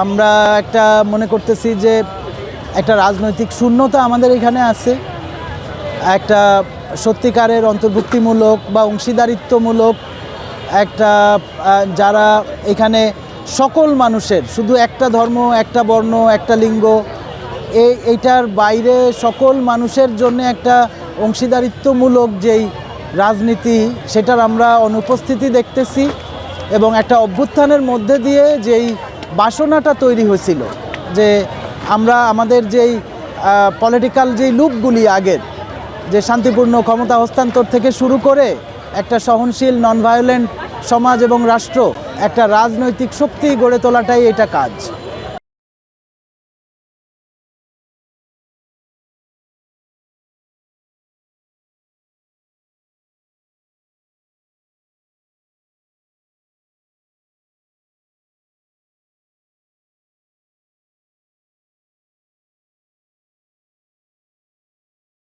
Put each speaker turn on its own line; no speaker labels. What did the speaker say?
আমরা একটা মনে করতেছি যে একটা রাজনৈতিক শূন্যতা আমাদের এখানে আছে। একটা সত্যিকারের অন্তর্ভুক্তিমূলক বা অংশীদারিত্বমূলক একটা যারা এখানে সকল মানুষের, শুধু একটা ধর্ম, একটা বর্ণ, একটা লিঙ্গ, এইটার বাইরে সকল মানুষের জন্য একটা অংশীদারিত্বমূলক যেই রাজনীতি, সেটার আমরা অনুপস্থিতি দেখতেছি। এবং একটা অভ্যুত্থানের মধ্যে দিয়ে যেই বাসনাটা তৈরি হয়েছিল যে আমরা আমাদের যেই পলিটিক্যাল যেই লুপগুলি আগের, যে শান্তিপূর্ণ ক্ষমতা হস্তান্তর থেকে শুরু করে একটা সহনশীল নন ভায়োলেন্ট সমাজ এবং রাষ্ট্র, একটা রাজনৈতিক শক্তি গড়ে তোলাটাই এটা কাজ।